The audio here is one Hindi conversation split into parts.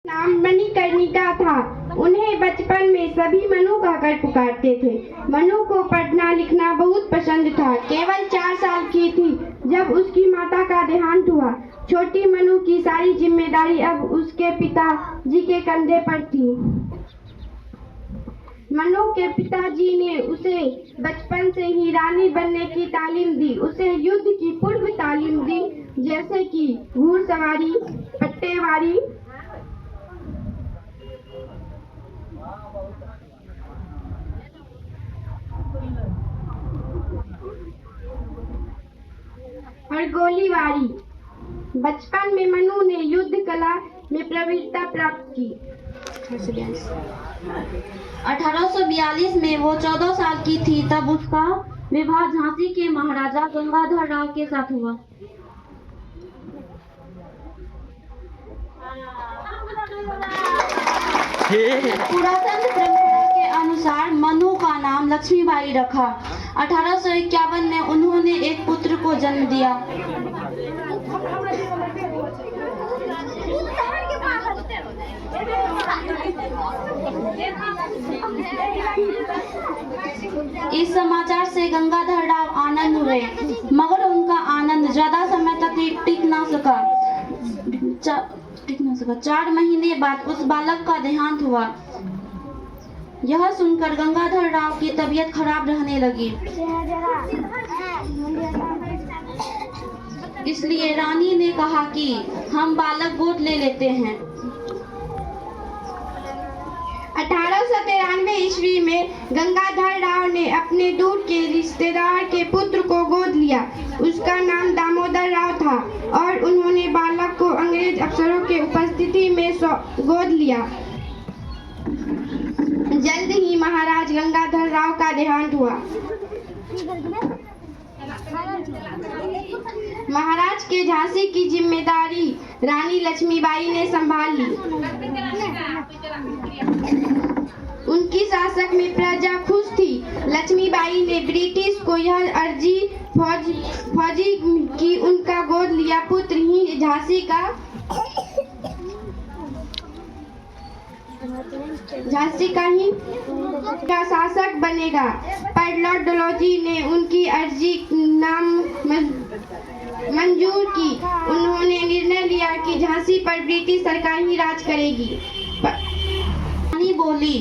नाम मणिकर्णिका था। उन्हें बचपन में सभी मनु कहकर पुकारते थे। मनु को पढ़ना लिखना बहुत पसंद था। केवल 4 साल की थी जब उसकी माता का देहांत हुआ। छोटी मनु की सारी जिम्मेदारी अब उसके पिताजी के कंधे पर थी। मनु के पिताजी ने उसे बचपन से ही रानी बनने की तालीम दी। उसे युद्ध की पूर्व तालीम दी, जैसे कि घुड़सवारी, पट्टेबाजी, और गोलीबारी। बचपन में मनु ने युद्ध कला में प्रवीणता प्राप्त की। 1842 में वो 14 साल की थी तब उसका विवाह झांसी के महाराजा गंगाधर राव के साथ हुआ। पुरातन परंपरा के अनुसार मनु का नाम लक्ष्मीबाई रखा। 1851 में उन्होंने एक पुत्र को जन्म दिया। इस समाचार से गंगाधर राव आनंद हुए, मगर उनका आनंद ज्यादा समय तक टिक ना सका। 4 महीने बाद उस बालक का देहांत हुआ। यह सुनकर गंगाधर राव की तबीयत खराब रहने लगी। इसलिए रानी ने कहा कि हम बालक गोद ले लेते हैं। 1893 ईस्वी में गंगाधर राव ने अपने दूर के रिश्तेदार के पुत्र को गोद लिया। उसका नाम दामोदर राव था और उन्होंने बालक को अंग्रेज अफसरों के उपस्थिति में गोद लिया। जल्द ही महाराज गंगाधर राव का देहांत हुआ। महाराज के झांसी की जिम्मेदारी रानी लक्ष्मीबाई ने संभाल ली। उनकी शासन में प्रजा खुश थी। लक्ष्मीबाई ने ब्रिटिश को यह अर्जी फौजी की उनका गोद लिया पुत्र ही झांसी का शासक बनेगा, पर लॉर्ड डलहौजी ने उनकी अर्जी मंजूर की। उन्होंने निर्णय लिया कि झांसी पर ब्रिटिश सरकार ही राज करेगी। रानी बोली,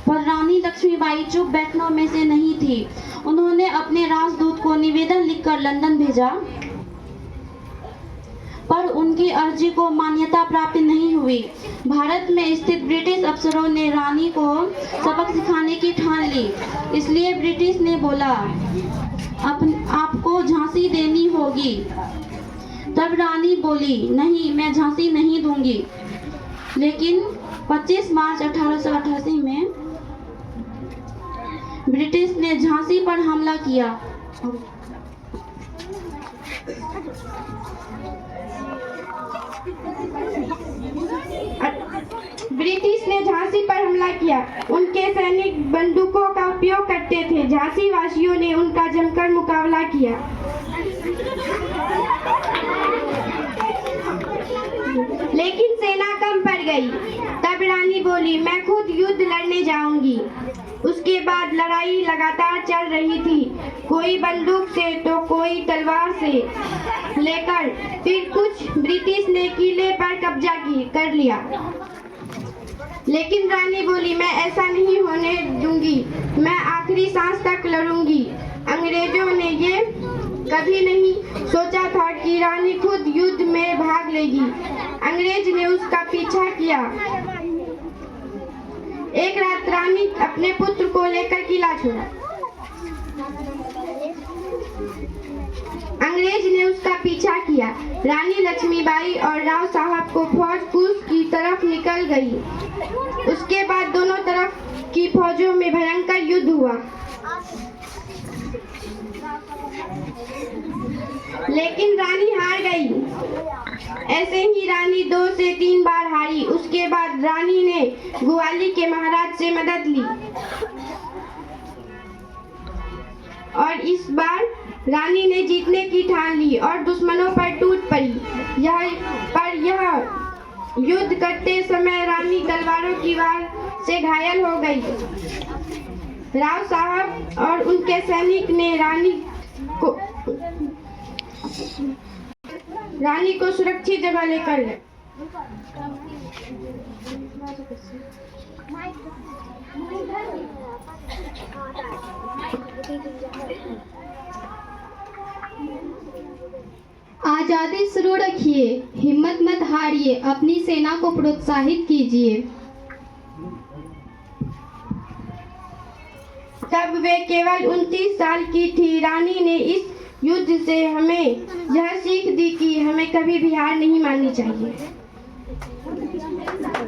पर रानी लक्ष्मीबाई चुप बैठने में से नहीं थी। उन्होंने अपने राजदूत को निवेदन लिखकर लंदन भेजा, पर उनकी अर्जी को मान्यता प्राप्त नहीं हुई। भारत में स्थित ब्रिटिश अफसरों ने रानी को सबक सिखाने की ठान ली। इसलिए ब्रिटिश ने बोला, आपको झांसी देनी होगी। तब रानी बोली, नहीं, मैं झांसी नहीं दूंगी। लेकिन 25 मार्च 1888 में ब्रिटिश ने झांसी पर हमला किया। उनके सैनिक बंदूकों का उपयोग करते थे। झांसी वासियों ने उनका जमकर मुकाबला किया। लेकिन सेना कम पड़ गई। तब रानी बोली, मैं खुद युद्ध लड़ने जाऊंगी। उसके बाद लड़ाई लगातार चल रही थी, कोई बंदूक से तो कोई तलवार से लेकर। फिर कुछ ब्रिटिश ने किले पर कब्जा कर लिया। लेकिन रानी बोली, मैं ऐसा नहीं होने दूंगी, मैं आखिरी सांस तक लड़ूंगी। अंग्रेजों ने ये कभी नहीं सोचा था कि रानी खुद युद्ध में भाग लेगी। अंग्रेज ने उसका पीछा किया। एक रात रानी अपने पुत्र को लेकर किला छोड़ा। अंग्रेज ने उसका पीछा किया। रानी लक्ष्मीबाई और राव साहब को फौज कूच की तरफ निकल गई। उसके बाद दोनों तरफ की फौजों में भयंकर युद्ध हुआ। लेकिन रानी हार गई। ऐसे ही रानी 2 से 3 बार हारी। उसके बाद रानी ने ग्वाली के महाराज से मदद ली और इस बार रानी ने जीतने की ठान ली और दुश्मनों पर टूट पड़ी। यह युद्ध करते समय रानी तलवारों की वार से घायल हो गई। राव साहब और उनके सैनिक ने रानी को सुरक्षित जगह लेकर गए। आजादी शुरू रखिए, हिम्मत मत हारिए, अपनी सेना को प्रोत्साहित कीजिए। तब वे केवल 29 साल की थी। रानी ने इस युद्ध से हमें यह सीख दी कि हमें कभी भी हार नहीं माननी चाहिए।